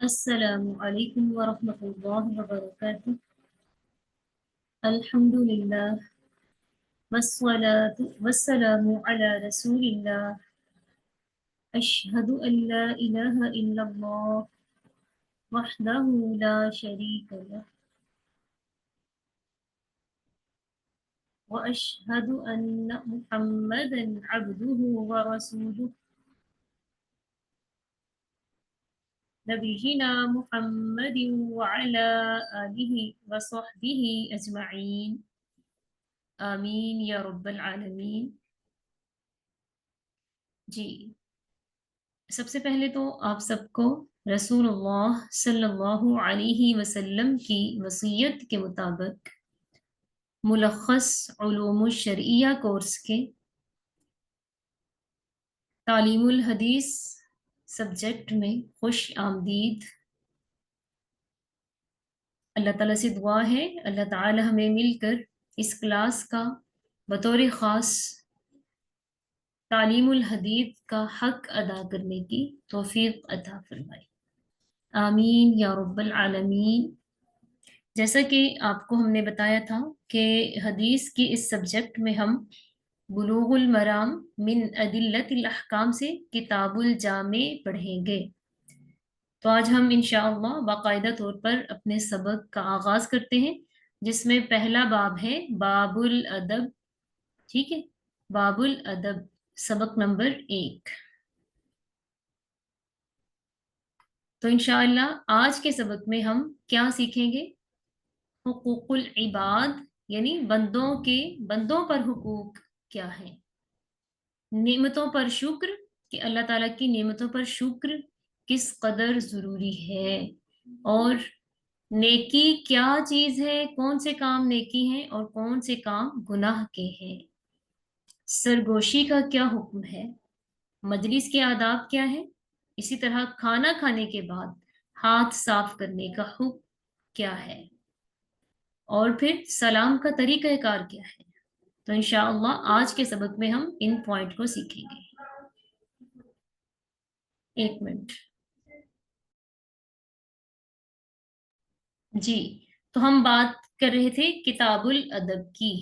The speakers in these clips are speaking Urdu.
السلام علیکم ورحمۃ اللہ وبرکاتہ۔ الحمد للہ والصلاة والسلام علی رسول اللہ۔ اشہد ان لا الہ الا اللہ وحدہ لا شریک لہ واشہد ان محمدا عبدہ ورسولہ نبینا محمد وعلی آلہ وصحبہ اجمعین آمین یا رب العالمین۔ جی، سب سے پہلے تو آپ سب کو رسول اللہ صلی اللہ علیہ وسلم کی وصیت کے مطابق ملخص علوم الشرعیہ کورس کے تعلیم الحدیث سبجیکٹ میں خوش آمدید۔ اللہ تعالیٰ سے دعا ہے اللہ تعالیٰ ہمیں مل کر اس کلاس کا بطور خاص تعلیم الحدیث کا حق ادا کرنے کی توفیق عطا فرمائے، آمین یا رب العالمین۔ جیسا کہ آپ کو ہم نے بتایا تھا کہ حدیث کی اس سبجیکٹ میں ہم بلوغ المرام من ادلۃ الاحکام سے کتاب الجامع پڑھیں گے۔ تو آج ہم انشاءاللہ باقاعدہ طور پر اپنے سبق کا آغاز کرتے ہیں، جس میں پہلا باب ہے باب الادب۔ ٹھیک ہے، باب الادب سبق نمبر 1۔ تو انشاءاللہ آج کے سبق میں ہم کیا سیکھیں گے؟ حقوق العباد، یعنی بندوں پر حقوق کیا ہیں، نعمتوں پر شکر، کہ اللہ تعالیٰ کی نعمتوں پر شکر کس قدر ضروری ہے، اور نیکی کیا چیز ہے، کون سے کام نیکی ہیں اور کون سے کام گناہ کے ہیں، سرگوشی کا کیا حکم ہے، مجلس کے آداب کیا ہے، اسی طرح کھانا کھانے کے بعد ہاتھ صاف کرنے کا حکم کیا ہے، اور پھر سلام کا طریقہ کار کیا ہے۔ تو انشاءاللہ آج کے سبق میں ہم ان پوائنٹ کو سیکھیں گے۔ ایک منٹ جی، تو ہم بات کر رہے تھے کتاب الادب کی۔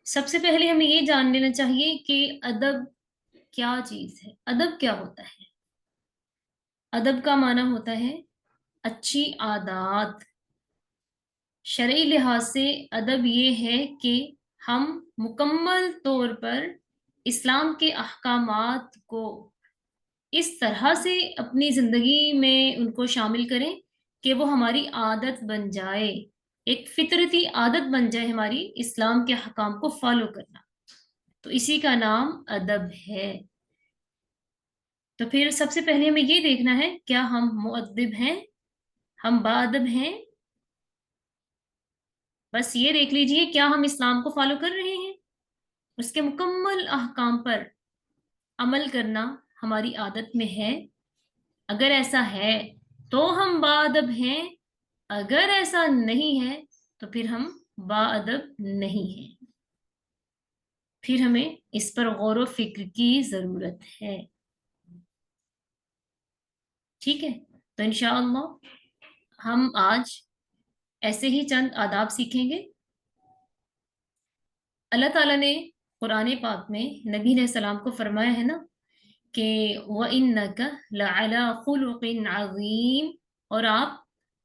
سب سے پہلے ہمیں یہ جان لینا چاہیے کہ ادب کیا چیز ہے، ادب کیا ہوتا ہے۔ ادب کا معنی ہوتا ہے اچھی عادات۔ شرعی لحاظ سے ادب یہ ہے کہ ہم مکمل طور پر اسلام کے احکامات کو اس طرح سے اپنی زندگی میں ان کو شامل کریں کہ وہ ہماری عادت بن جائے، ایک فطرتی عادت بن جائے ہماری اسلام کے احکام کو فالو کرنا، تو اسی کا نام ادب ہے۔ تو پھر سب سے پہلے ہمیں یہ دیکھنا ہے کیا ہم مؤدب ہیں، ہم باادب ہیں۔ بس یہ دیکھ لیجئے کیا ہم اسلام کو فالو کر رہے ہیں، اس کے مکمل احکام پر عمل کرنا ہماری عادت میں ہے۔ اگر ایسا ہے تو ہم باادب ہیں، اگر ایسا نہیں ہے تو پھر ہم باادب نہیں ہیں، پھر ہمیں اس پر غور و فکر کی ضرورت ہے۔ ٹھیک ہے، تو انشاءاللہ ہم آج ایسے ہی چند آداب سیکھیں گے۔ اللہ تعالیٰ نے قرآن پاک میں نبی علیہ السلام کو فرمایا ہے نا کہ وَإِنَّكَ لَعَلَىٰ خُلُقٍ عَظِيمٍ، اور آپ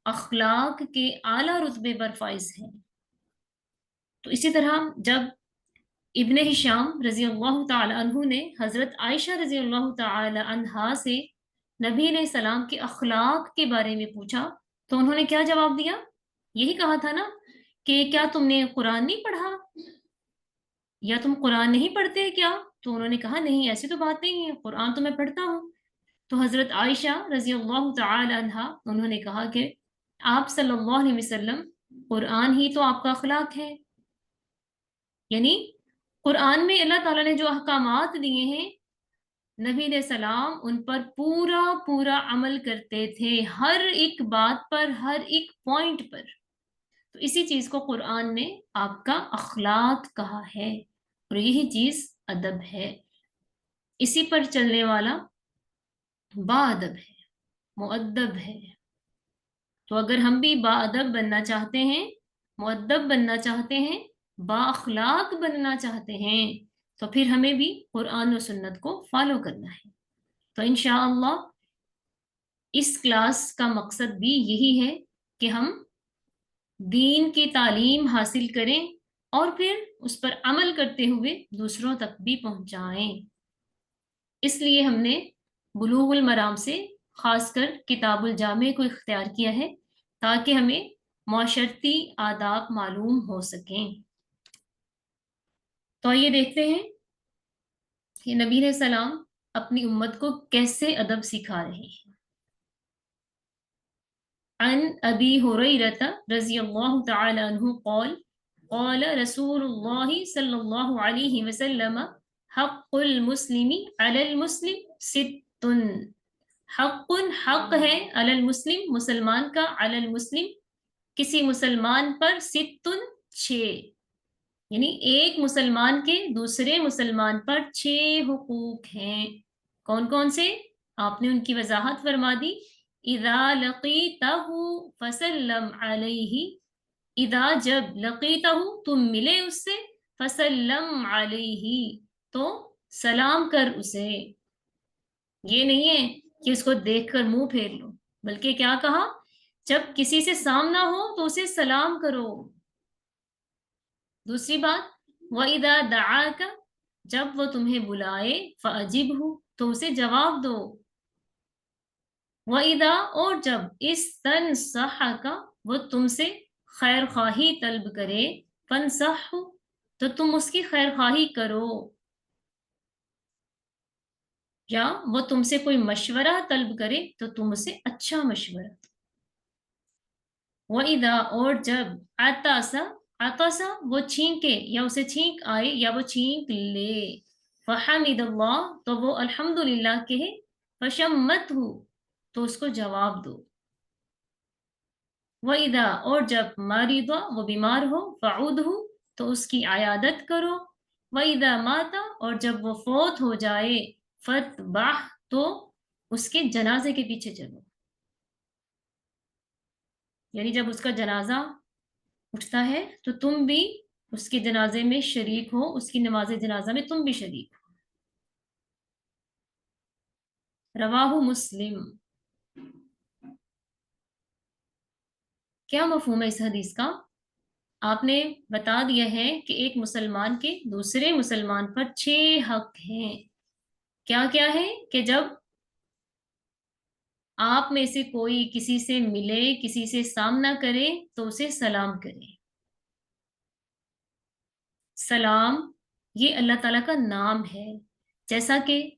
اخلاق کے اعلیٰ رتبے پر فائز ہیں۔ تو اسی طرح جب ابن ہشام رضی اللہ تعالی عنہ نے حضرت عائشہ رضی اللہ تعالی عنہا سے نبی علیہ السلام کے اخلاق کے بارے میں پوچھا تو انہوں نے کیا جواب دیا؟ یہی کہا تھا نا کہ کیا تم نے قرآن نہیں پڑھا، یا تم قرآن نہیں پڑھتے کیا؟ تو انہوں نے کہا نہیں، ایسی تو بات نہیں ہے، قرآن تو میں پڑھتا ہوں۔ تو حضرت عائشہ رضی اللہ تعالی عنہا انہوں نے کہا کہ آپ صلی اللہ علیہ وسلم، قرآن ہی تو آپ کا اخلاق ہے، یعنی قرآن میں اللہ تعالیٰ نے جو احکامات دیے ہیں نبی علیہ السلام ان پر پورا پورا عمل کرتے تھے، ہر ایک بات پر، ہر ایک پوائنٹ پر۔ تو اسی چیز کو قرآن نے آپ کا اخلاق کہا ہے، اور یہی چیز ادب ہے، اسی پر چلنے والا باادب ہے، مؤدب ہے۔ تو اگر ہم بھی باادب بننا چاہتے ہیں، مؤدب بننا چاہتے ہیں، بااخلاق بننا چاہتے ہیں، تو پھر ہمیں بھی قرآن و سنت کو فالو کرنا ہے۔ تو انشاءاللہ اس کلاس کا مقصد بھی یہی ہے کہ ہم دین کی تعلیم حاصل کریں اور پھر اس پر عمل کرتے ہوئے دوسروں تک بھی پہنچائیں۔ اس لیے ہم نے بلوغ المرام سے خاص کر کتاب الجامع کو اختیار کیا ہے، تاکہ ہمیں معاشرتی آداب معلوم ہو سکیں۔ تو یہ دیکھتے ہیں کہ نبی علیہ السلام اپنی امت کو کیسے ادب سکھا رہے ہیں۔ عن ابی ہریرہ رضی اللہ تعالی عنہ قال قال رسول اللہ صلی اللہ علیہ وسلم حق المسلم علی المسلم ست۔ حق ہے علی المسلم مسلمان کا، علی المسلم کسی مسلمان پر، ست 6، یعنی ایک مسلمان کے دوسرے مسلمان پر 6 حقوق ہیں۔ کون کون سے؟ آپ نے ان کی وضاحت فرما دی۔ اذا لقیتہ فسلم علیہ، اذا جب لقیتہ تم ملے اس سے، فسلم علیہ تو سلام کر اسے۔ یہ نہیں ہے کہ اس کو دیکھ کر منہ پھیر لو، بلکہ کیا کہا؟ جب کسی سے سامنا ہو تو اسے سلام کرو۔ دوسری بات، وَإِذَا دَعَاكَ جب وہ تمہیں بلائے، فَأَجِبْهُ تو اسے جواب دو۔ وَإِذَا اور جب اسْتَنصَحَكَ وہ تم سے خیر خواہی طلب کرے، فَانصَحْهُ تو تم اس کی خیر خواہی کرو۔ یا وہ تم سے کوئی مشورہ طلب کرے تو تم اسے اچھا مشورہ۔ وَإِذَا اور جب عطس وہ چھینکے یا اسے چھینک آئے یا وہ چھینک لے، فحمد اللہ تو وہ الحمدللہ کہے، فشمتہ تو اس کو جواب دو۔ وَإِذَا اور جب مرض وہ بیمار ہو، فعودہ تو اس کی عیادت کرو۔ وَإِذَا مات اور جب وہ فوت ہو جائے، فاتبعہ تو اس کے جنازے کے پیچھے چلو۔ یعنی جب اس کا جنازہ اٹھتا ہے تو تم بھی اس کے جنازے میں شریک ہو، اس کی نماز جنازہ میں تم بھی شریک ہو۔ رواہ مسلم۔ کیا مفہوم ہے اس حدیث کا؟ آپ نے بتا دیا ہے کہ ایک مسلمان کے دوسرے مسلمان پر 6 حق ہیں۔ کیا کیا ہے؟ کہ جب آپ میں سے کوئی کسی سے ملے، کسی سے سامنا کرے تو اسے سلام کرے۔ سلام یہ اللہ تعالیٰ کا نام ہے، جیسا کہ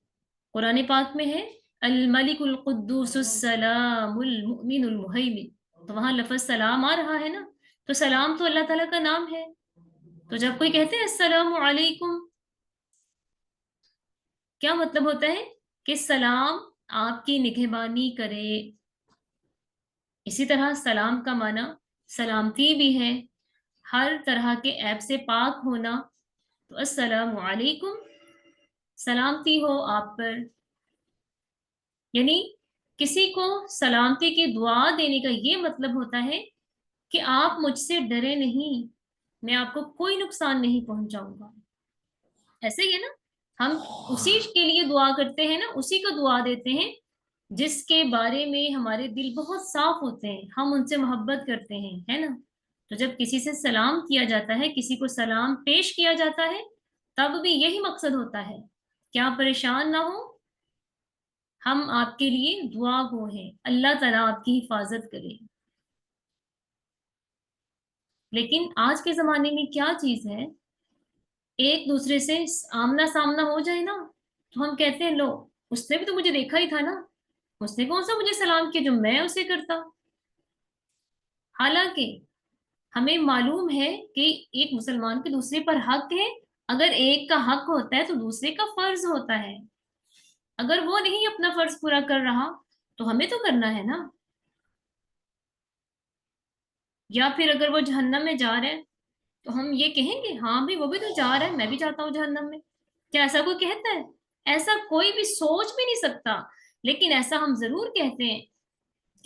قرآن پاک میں ہے الملک القدوس السلام المؤمن المہیمن، تو وہاں لفظ سلام آ رہا ہے نا، تو سلام تو اللہ تعالیٰ کا نام ہے۔ تو جب کوئی کہتے ہیں السلام علیکم، کیا مطلب ہوتا ہے؟ کہ سلام آپ کی نگہبانی کرے۔ اسی طرح سلام کا معنی سلامتی بھی ہے، ہر طرح کے عیب سے پاک ہونا۔ تو السلام علیکم، سلامتی ہو آپ پر، یعنی کسی کو سلامتی کی دعا دینے کا یہ مطلب ہوتا ہے کہ آپ مجھ سے ڈرے نہیں، میں آپ کو کوئی نقصان نہیں پہنچاؤں گا۔ ایسا ہی ہے نا، ہم اسی کے لیے دعا کرتے ہیں نا، اسی کو دعا دیتے ہیں جس کے بارے میں ہمارے دل بہت صاف ہوتے ہیں، ہم ان سے محبت کرتے ہیں، ہے نا۔ تو جب کسی سے سلام کیا جاتا ہے، کسی کو سلام پیش کیا جاتا ہے، تب بھی یہی مقصد ہوتا ہے کہ آپ پریشان نہ ہو، ہم آپ کے لیے دعا گو ہیں، اللہ تعالیٰ آپ کی حفاظت کرے۔ لیکن آج کے زمانے میں کیا چیز ہے، ایک دوسرے سے آمنا سامنا ہو جائے نا تو ہم کہتے ہیں لو اس نے بھی تو مجھے دیکھا ہی تھا نا، اس نے کون سا مجھے سلام کیا جو میں اسے کرتا۔ حالانکہ ہمیں معلوم ہے کہ ایک مسلمان کے دوسرے پر حق ہے، اگر ایک کا حق ہوتا ہے تو دوسرے کا فرض ہوتا ہے، اگر وہ نہیں اپنا فرض پورا کر رہا تو ہمیں تو کرنا ہے نا۔ یا پھر اگر وہ جہنم میں جا رہے ہیں تو ہم یہ کہیں گے ہاں بھی وہ بھی تو جا رہا ہے، میں بھی جاتا ہوں جہنم میں، کیا ایسا کوئی کہتا ہے؟ ایسا کوئی بھی سوچ بھی نہیں سکتا، لیکن ایسا ہم ضرور کہتے ہیں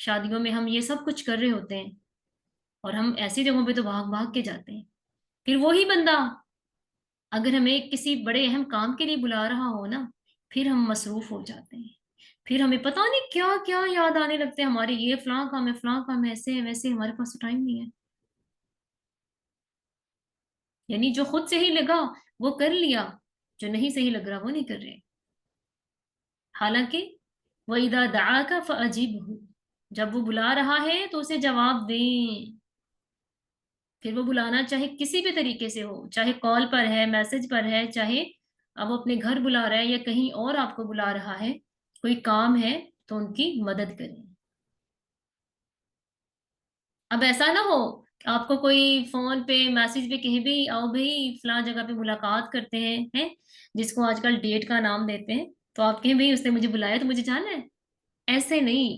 شادیوں میں ہم یہ سب کچھ کر رہے ہوتے ہیں اور ہم ایسی جگہوں پہ تو بھاگ بھاگ کے جاتے ہیں. پھر وہی بندہ اگر ہمیں کسی بڑے اہم کام کے لیے بلا رہا ہو نا، پھر ہم مصروف ہو جاتے ہیں. پھر ہمیں پتہ نہیں کیا کیا یاد آنے لگتے ہیں، ہمارے یہ فلاں کام ہے، فلاں کام ہے، ایسے ہے ویسے، ہمارے پاس ٹائم نہیں ہے. یعنی جو خود صحیح لگا وہ کر لیا، جو نہیں صحیح لگ رہا وہ نہیں کر رہے. حالانکہ وَإِذَا دَعَاكَ فَأَجِبْهُ، جب وہ بلا رہا ہے تو اسے جواب دیں. پھر وہ بلانا چاہے کسی بھی طریقے سے ہو، چاہے کال پر ہے، میسج پر ہے، چاہے اب وہ اپنے گھر بلا رہا ہے یا کہیں اور آپ کو بلا رہا ہے، کوئی کام ہے تو ان کی مدد کریں. اب ایسا نہ ہو کہ آپ کو کوئی فون پہ میسج پہ کہیں بھی آؤ بھائی فلاں جگہ پہ ملاقات کرتے ہیں جس کو آج کل ڈیٹ کا نام دیتے ہیں، تو آپ کہیں بھائی اس نے مجھے بلایا تو مجھے جانا ہے. ایسے نہیں.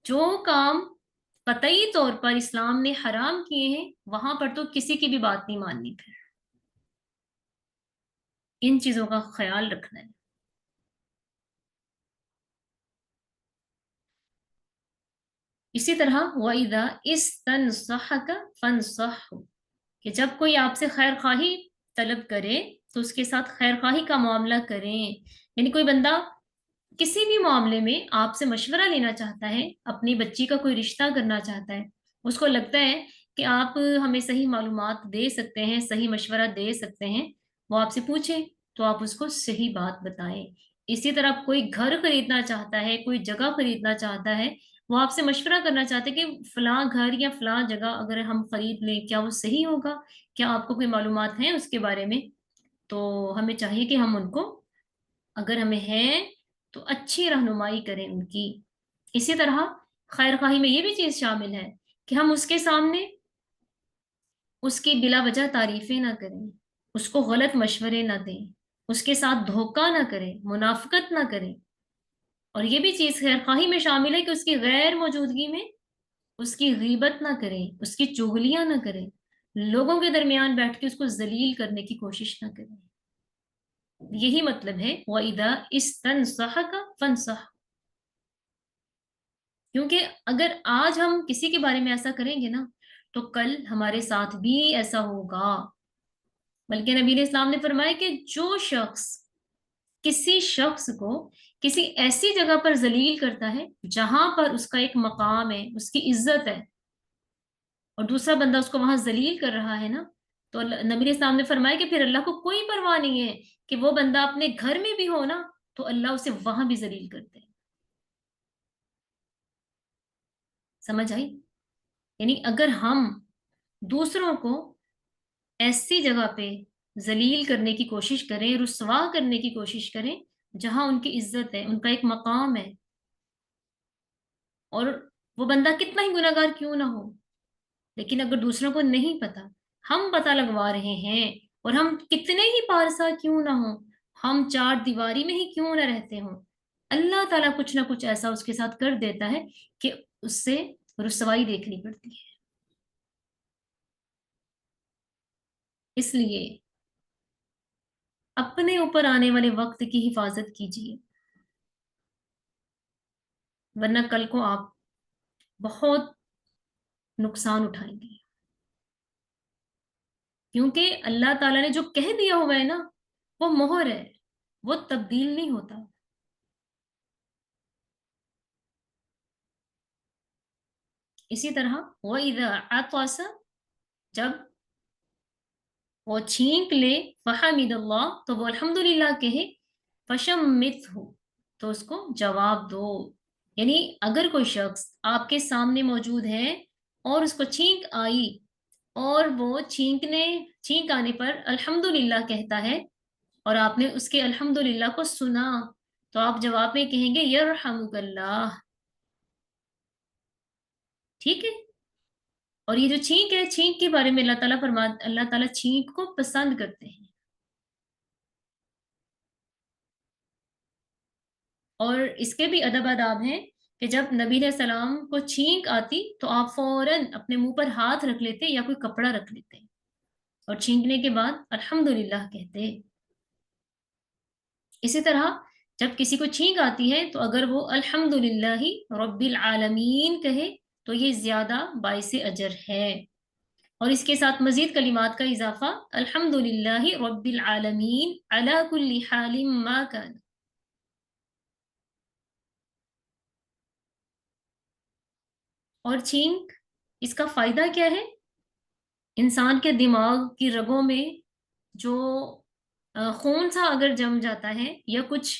جو کام قطعی طور پر اسلام نے حرام کیے ہیں وہاں پر تو کسی کی بھی بات نہیں ماننی. پھر ان چیزوں کا خیال رکھنا ہے. اسی طرح وَإِذَا اسْتَنصَحَكَ فَانصَحْهُ، کہ جب کوئی آپ سے خیر خواہی طلب کرے تو اس کے ساتھ خیر خواہی کا معاملہ کریں. یعنی کوئی بندہ کسی بھی معاملے میں آپ سے مشورہ لینا چاہتا ہے، اپنی بچی کا کوئی رشتہ کرنا چاہتا ہے، اس کو لگتا ہے کہ آپ ہمیں صحیح معلومات دے سکتے ہیں، صحیح مشورہ دے سکتے ہیں، وہ آپ سے پوچھیں تو آپ اس کو صحیح بات بتائیں. اسی طرح کوئی گھر خریدنا چاہتا ہے، کوئی جگہ خریدنا چاہتا ہے، وہ آپ سے مشورہ کرنا چاہتے ہیں کہ فلاں گھر یا فلاں جگہ اگر ہم خرید لیں کیا وہ صحیح ہوگا، کیا آپ کو کوئی معلومات ہیں اس کے بارے میں. تو ہمیں چاہیے کہ ہم ان کو، اگر ہمیں ہے تو اچھی رہنمائی کریں ان کی. اسی طرح خیر خواہی میں یہ بھی چیز شامل ہے کہ ہم اس کے سامنے اس کی بلا وجہ تعریفیں نہ کریں، اس کو غلط مشورے نہ دیں، اس کے ساتھ دھوکہ نہ کریں، منافقت نہ کریں. اور یہ بھی چیز خیر خواہی میں شامل ہے کہ اس کی غیر موجودگی میں اس کی غیبت نہ کریں، اس کی چغلیاں نہ کریں، لوگوں کے درمیان بیٹھ کے اس کو ذلیل کرنے کی کوشش نہ کریں. یہی مطلب ہے وَإِذَا اسْتَنصَحَكَ فَانصَحْ. کیونکہ اگر آج ہم کسی کے بارے میں ایسا کریں گے نا تو کل ہمارے ساتھ بھی ایسا ہوگا. بلکہ نبی اسلام نے فرمایا کہ جو شخص کسی شخص کو کسی ایسی جگہ پر ذلیل کرتا ہے جہاں پر اس کا ایک مقام ہے، اس کی عزت ہے، اور دوسرا بندہ اس کو وہاں ذلیل کر رہا ہے نا، تو نبی اسلام نے فرمایا کہ پھر اللہ کو کوئی پرواہ نہیں ہے کہ وہ بندہ اپنے گھر میں بھی ہو نا تو اللہ اسے وہاں بھی ذلیل کرتے ہیں. سمجھ آئی؟ یعنی اگر ہم دوسروں کو ایسی جگہ پہ ذلیل کرنے کی کوشش کریں، رسوا کرنے کی کوشش کریں جہاں ان کی عزت ہے، ان کا ایک مقام ہے، اور وہ بندہ کتنا ہی گناہگار کیوں نہ ہو، لیکن اگر دوسروں کو نہیں پتا، ہم پتہ لگوا رہے ہیں، اور ہم کتنے ہی پارسا کیوں نہ ہوں، ہم چار دیواری میں ہی کیوں نہ رہتے ہوں، اللہ تعالیٰ کچھ نہ کچھ ایسا اس کے ساتھ کر دیتا ہے کہ اس سے رسوائی دیکھنی پڑتی ہے. اس لیے اپنے اوپر آنے والے وقت کی حفاظت کیجیے، ورنہ کل کو آپ بہت نقصان اٹھائیں گے. کیونکہ اللہ تعالیٰ نے جو کہہ دیا ہوا ہے نا وہ مہر ہے، وہ تبدیل نہیں ہوتا. اسی طرح وَإِذَا عَطَسَ، جب وہ چھینک لے، فَحَمِدَ اللَّهَ، تو وہ الحمدللہ کہے، فَشَمِّتْهُ، تو اس کو جواب دو. یعنی اگر کوئی شخص آپ کے سامنے موجود ہے اور اس کو چھینک آئی اور وہ چھینک آنے پر الحمدللہ کہتا ہے اور آپ نے اس کے الحمدللہ کو سنا، تو آپ جواب میں کہیں گے یرحمک اللہ. ٹھیک ہے؟ اور یہ جو چھینک ہے، چھینک کے بارے میں اللہ تعالیٰ چھینک کو پسند کرتے ہیں. اور اس کے بھی ادب آداب ہیں کہ جب نبی علیہ السلام کو چھینک آتی تو آپ فوراً اپنے منہ پر ہاتھ رکھ لیتے یا کوئی کپڑا رکھ لیتے اور چھینکنے کے بعد الحمدللہ کہتے. اسی طرح جب کسی کو چھینک آتی ہے تو اگر وہ الحمدللہ رب العالمین کہے تو یہ زیادہ باعث اجر ہے، اور اس کے ساتھ مزید کلمات کا اضافہ الحمدللہ رب العالمین علی کل حال ما کان۔ اور چھینک، اس کا فائدہ کیا ہے؟ انسان کے دماغ کی رگوں میں جو خون سا اگر جم جاتا ہے یا کچھ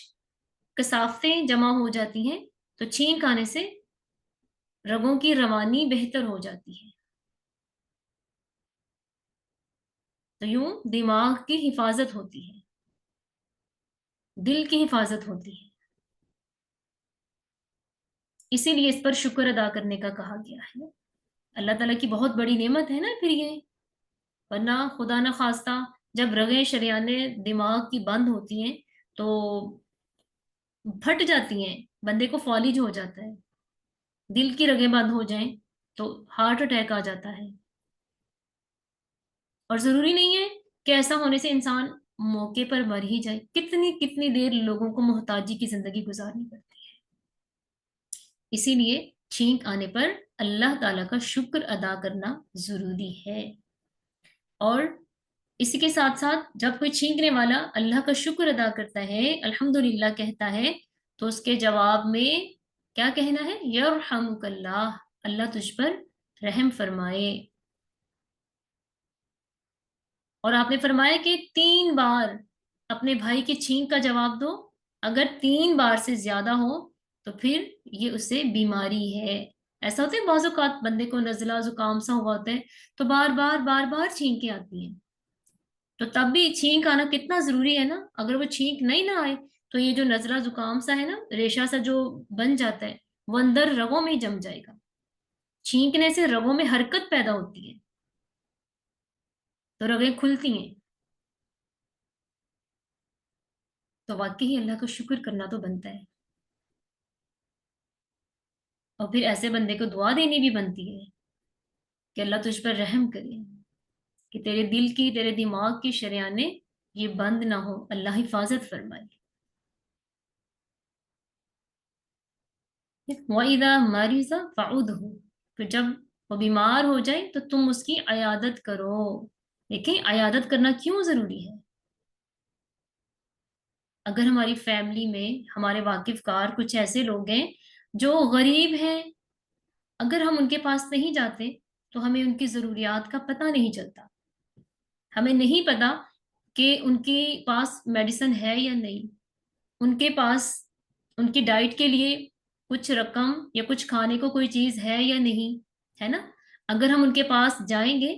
کثافتیں جمع ہو جاتی ہیں تو چھینک آنے سے رگوں کی روانی بہتر ہو جاتی ہے، تو یوں دماغ کی حفاظت ہوتی ہے، دل کی حفاظت ہوتی ہے، اسی لیے اس پر شکر ادا کرنے کا کہا گیا ہے۔ اللہ تعالیٰ کی بہت بڑی نعمت ہے نا پھر یہ، ورنہ خدا نہ خواستہ جب رگیں شریانیں دماغ کی بند ہوتی ہیں تو پھٹ جاتی ہیں، بندے کو فالج ہو جاتا ہے، دل کی رگیں بند ہو جائیں تو ہارٹ اٹیک آ جاتا ہے، اور ضروری نہیں ہے کہ ایسا ہونے سے انسان موقع پر مر ہی جائے، کتنی کتنی دیر لوگوں کو محتاجی کی زندگی گزارنی پڑتی ہے۔ اسی لیے چھینک آنے پر اللہ تعالیٰ کا شکر ادا کرنا ضروری ہے، اور اسی کے ساتھ ساتھ جب کوئی چھینکنے والا اللہ کا شکر ادا کرتا ہے، الحمدللہ کہتا ہے، تو اس کے جواب میں کیا کہنا ہے؟ یرحمک اللہ، اللہ تجھ پر رحم فرمائے۔ اور آپ نے فرمایا کہ 3 بار اپنے بھائی کی چھینک کا جواب دو، اگر 3 بار سے زیادہ ہو تو پھر یہ اسے بیماری ہے۔ ایسا ہوتا ہے بعض اوقات بندے کو نزلہ زکام سا ہوا ہوتا ہے تو بار بار بار بار چھینکیں آتی ہیں، تو تب بھی چھینک آنا کتنا ضروری ہے نا، اگر وہ چھینک نہیں نہ آئے تو یہ جو نزلہ زکام سا ہے نا، ریشہ سا جو بن جاتا ہے وہ اندر رگوں میں ہی جم جائے گا، چھینکنے سے رگوں میں حرکت پیدا ہوتی ہے تو رگیں کھلتی ہیں، تو واقعی اللہ کا شکر کرنا تو بنتا ہے، اور پھر ایسے بندے کو دعا دینی بھی بنتی ہے کہ اللہ تجھ پر رحم کرے، کہ تیرے دل کی، تیرے دماغ کی شریانیں یہ بند نہ ہو، اللہ حفاظت فرمائے۔ وَإِذَا مَرِضَ فَعُودْهُ، پھر جب وہ بیمار ہو جائے تو تم اس کی عیادت کرو۔ دیکھیں عیادت کرنا کیوں ضروری ہے؟ اگر ہماری فیملی میں ہمارے واقف کار کچھ ایسے لوگ ہیں جو غریب ہیں، اگر ہم ان کے پاس نہیں جاتے تو ہمیں ان کی ضروریات کا پتہ نہیں چلتا، ہمیں نہیں پتا کہ ان کے پاس میڈیسن ہے یا نہیں، ان کے پاس ان کی ڈائٹ کے لیے کچھ رقم یا کچھ کھانے کو کوئی چیز ہے یا نہیں، ہے نا؟ اگر ہم ان کے پاس جائیں گے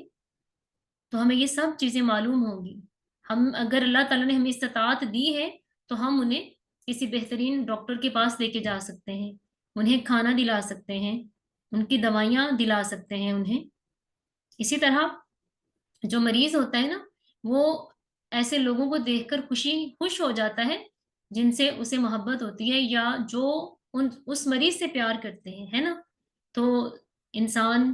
تو ہمیں یہ سب چیزیں معلوم ہوں گی، ہم اگر اللہ تعالیٰ نے ہمیں استطاعت دی ہے تو ہم انہیں کسی بہترین ڈاکٹر کے پاس لے کے جا سکتے ہیں، انہیں کھانا دلا سکتے ہیں، ان کی دوائیاں دلا سکتے ہیں انہیں۔ اسی طرح جو مریض ہوتا ہے نا، وہ ایسے لوگوں کو دیکھ کر خوش ہو جاتا ہے جن سے اسے محبت ہوتی ہے یا جو اس مریض سے پیار کرتے ہیں، ہے نا؟ تو انسان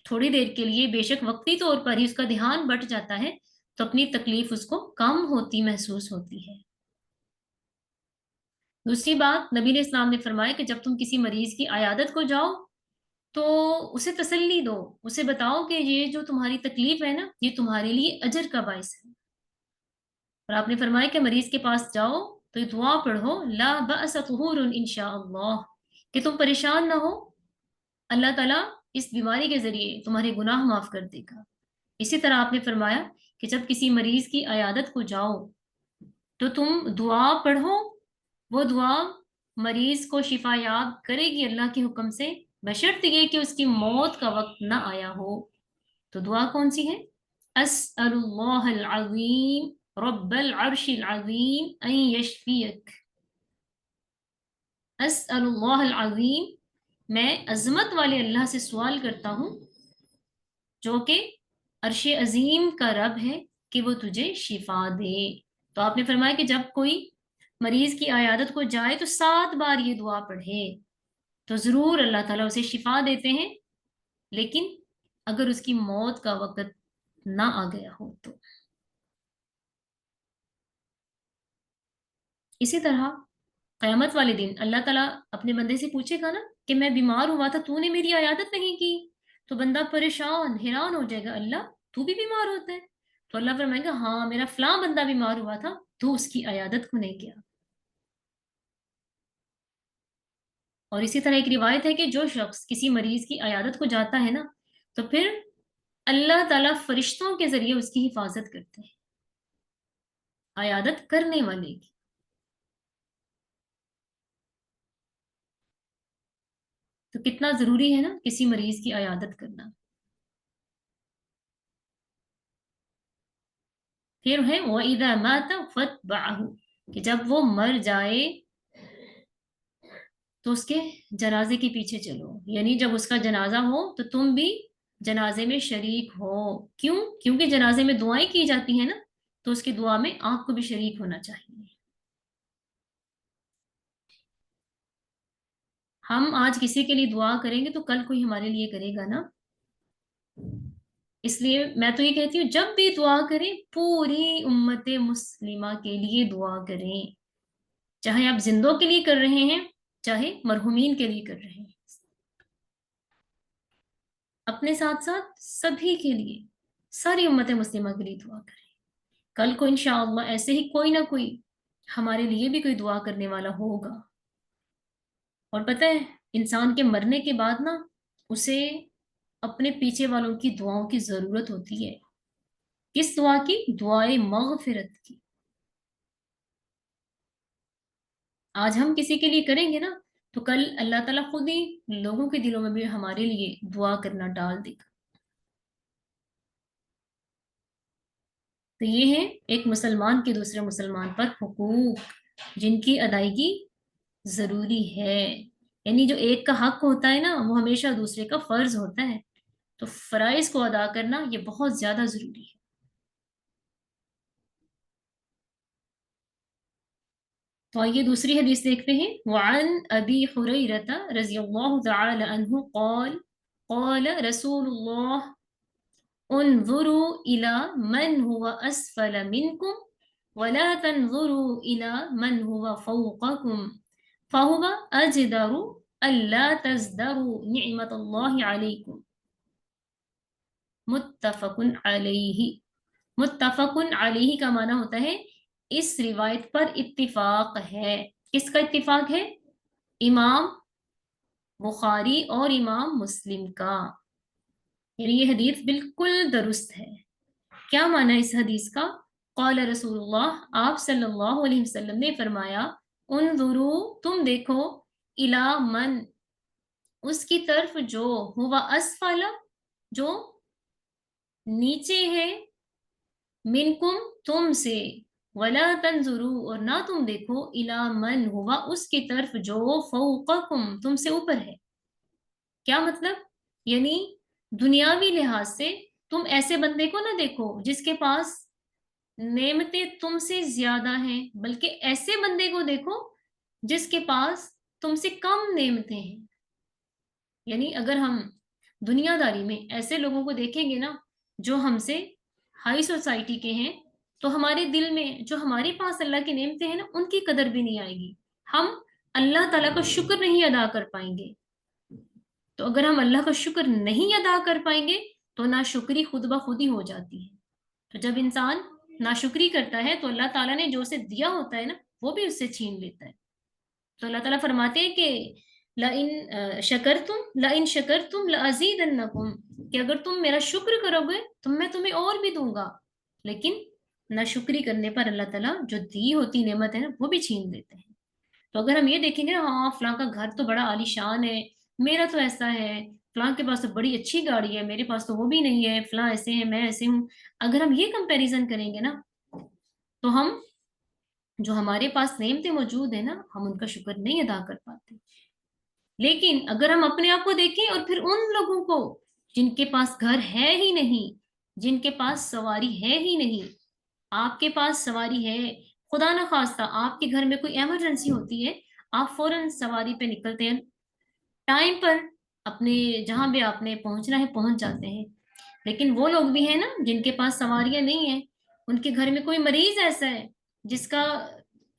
تھوڑی دیر کے لیے بے شک وقتی طور پر ہی اس کا دھیان بٹ جاتا ہے تو اپنی تکلیف اس کو کم ہوتی محسوس ہوتی ہے۔ دوسری بات، نبی علیہ السلام نے فرمایا کہ جب تم کسی مریض کی عیادت کو جاؤ تو اسے تسلی دو، اسے بتاؤ کہ یہ جو تمہاری تکلیف ہے نا یہ تمہارے لیے اجر کا باعث ہے، اور آپ نے فرمایا کہ مریض کے پاس جاؤ تو یہ دعا پڑھو، لا بأس طہور انشاء اللہ، کہ تم پریشان نہ ہو، اللہ تعالیٰ اس بیماری کے ذریعے تمہارے گناہ معاف کر دے گا۔ اسی طرح آپ نے فرمایا کہ جب کسی مریض کی عیادت کو جاؤ تو تم دعا پڑھو، وہ دعا مریض کو شفا یاب کرے گی اللہ کے حکم سے، بشرط یہ کہ اس کی موت کا وقت نہ آیا ہو۔ تو دعا کون سی ہے؟ اسأل اللہ العظیم رب العرش العظیم ان یشفیک، اسأل اللہ العظیم، میں عظمت والے اللہ سے سوال کرتا ہوں جو کہ عرش عظیم کا رب ہے کہ وہ تجھے شفا دے۔ تو آپ نے فرمایا کہ جب کوئی مریض کی عیادت کو جائے تو 7 بار یہ دعا پڑھے تو ضرور اللہ تعالیٰ اسے شفا دیتے ہیں، لیکن اگر اس کی موت کا وقت نہ آ گیا ہو تو۔ اسی طرح قیامت والے دن اللہ تعالیٰ اپنے بندے سے پوچھے گا نا کہ میں بیمار ہوا تھا، تو نے میری عیادت نہیں کی، تو بندہ پریشان حیران ہو جائے گا، اللہ تو بھی بیمار ہوتا ہے؟ تو اللہ فرمائے گا ہاں میرا فلاں بندہ بیمار ہوا تھا، تو اس کی عیادت کو نہیں کیا۔ اور اسی طرح ایک روایت ہے کہ جو شخص کسی مریض کی عیادت کو جاتا ہے نا، تو پھر اللہ تعالیٰ فرشتوں کے ذریعے اس کی حفاظت کرتے ہیں، عیادت کرنے والے کی۔ تو کتنا ضروری ہے نا کسی مریض کی عیادت کرنا۔ پھر ہے وَإِذَا مَاتَ فَاتْبَعَهُ، کہ جب وہ مر جائے تو اس کے جنازے کے پیچھے چلو، یعنی جب اس کا جنازہ ہو تو تم بھی جنازے میں شریک ہو۔ کیوں؟ کیونکہ جنازے میں دعائیں کی جاتی ہیں نا، تو اس کی دعا میں آپ کو بھی شریک ہونا چاہیے۔ ہم آج کسی کے لیے دعا کریں گے تو کل کوئی ہمارے لیے کرے گا نا۔ اس لیے میں تو یہ کہتی ہوں جب بھی دعا کریں پوری امت مسلمہ کے لیے دعا کریں، چاہے آپ زندوں کے لیے کر رہے ہیں چاہے مرحومین کے لیے کر رہے ہیں، اپنے ساتھ ساتھ سبھی کے لیے، ساری امت مسلمہ کے لیے دعا کریں۔ کل کو انشاءاللہ ایسے ہی کوئی نہ کوئی ہمارے لیے بھی کوئی دعا کرنے والا ہوگا۔ اور پتہ ہے انسان کے مرنے کے بعد نا اسے اپنے پیچھے والوں کی دعاؤں کی ضرورت ہوتی ہے۔ کس دعا کی؟ دعائے مغفرت کی۔ آج ہم کسی کے لیے کریں گے نا تو کل اللہ تعالیٰ خود ہی لوگوں کے دلوں میں بھی ہمارے لیے دعا کرنا ڈال دے گا۔ تو یہ ہے ایک مسلمان کے دوسرے مسلمان پر حقوق جن کی ادائیگی ضروری ہے، یعنی جو ایک کا حق ہوتا ہے نا وہ ہمیشہ دوسرے کا فرض ہوتا ہے، تو فرائض کو ادا کرنا یہ بہت زیادہ ضروری ہے۔ تو آئیے دوسری حدیث دیکھتے ہیں۔ وعن ابی حریرۃ رضی اللہ تعالی عنہ قال قال رسول اللہ انظروا الى من هو اسفل منكم ولا تنظروا الى من هو فوقكم فهو اجدر الا تزدروا نعمت اللہ علیکم، متفق علیہ۔ متفق علیہ کا معنی ہوتا ہے اس روایت پر اتفاق ہے۔ کس کا اتفاق ہے؟ امام بخاری اور امام مسلم کا، یعنی یہ حدیث بالکل درست ہے۔ کیا معنی ہے اس حدیث کا؟ قال رسول اللہ، آپ صلی اللہ علیہ وسلم نے فرمایا، انظروا تم دیکھو، الی من اس کی طرف جو ہوا اسفل جو نیچے ہے، منکم تم سے، ولا تنظروا اور نہ تم دیکھو، الی من ہوا اس کی طرف جو فوقکم تم سے اوپر ہے۔ کیا مطلب؟ یعنی دنیاوی لحاظ سے تم ایسے بندے کو نہ دیکھو جس کے پاس نعمتیں تم سے زیادہ ہیں، بلکہ ایسے بندے کو دیکھو جس کے پاس تم سے کم نعمتیں ہیں۔ یعنی اگر ہم دنیا داری میں ایسے لوگوں کو دیکھیں گے نا جو ہم سے ہائی سوسائٹی کے ہیں، تو ہمارے دل میں جو ہمارے پاس اللہ کی نعمتیں ہیں نا ان کی قدر بھی نہیں آئے گی، ہم اللہ تعالیٰ کا شکر نہیں ادا کر پائیں گے۔ تو اگر ہم اللہ کا شکر نہیں ادا کر پائیں گے تو ناشکری خود بخود ہی ہو جاتی ہے۔ تو جب انسان ناشکری کرتا ہے تو اللہ تعالیٰ نے جو اسے دیا ہوتا ہے نا وہ بھی اس سے چھین لیتا ہے۔ تو اللہ تعالیٰ فرماتے ہیں کہ لَإِن شَكَرْتُمْ لَأَزِيدَنَّكُمْ، کہ اگر تم میرا شکر کرو گے تو میں تمہیں اور بھی دوں گا، لیکن ناشکری کرنے پر اللہ تعالیٰ جو دی ہوتی نعمت ہے نا وہ بھی چھین دیتے ہیں۔ تو اگر ہم یہ دیکھیں گے نا ہاں فلاں کا گھر تو بڑا عالی شان ہے، میرا تو ایسا ہے، فلاں کے پاس تو بڑی اچھی گاڑی ہے، میرے پاس تو وہ بھی نہیں ہے، فلاں ایسے ہیں میں ایسے ہوں، اگر ہم یہ کمپیریزن کریں گے نا تو ہم جو ہمارے پاس نعمتیں موجود ہیں نا ہم ان کا شکر نہیں ادا کر پاتے۔ لیکن اگر ہم اپنے آپ کو دیکھیں اور پھر ان لوگوں کو جن کے پاس گھر ہے ہی نہیں، جن کے پاس سواری ہے ہی نہیں، آپ کے پاس سواری ہے، خدا نہ خواستہ آپ کے گھر میں کوئی ایمرجنسی ہوتی ہے، آپ فوراً سواری پہ نکلتے ہیں، ٹائم پر اپنے جہاں بھی آپ نے پہنچنا ہے پہنچ جاتے ہیں۔ لیکن وہ لوگ بھی ہیں نا جن کے پاس سواریاں نہیں ہیں، ان کے گھر میں کوئی مریض ایسا ہے جس کا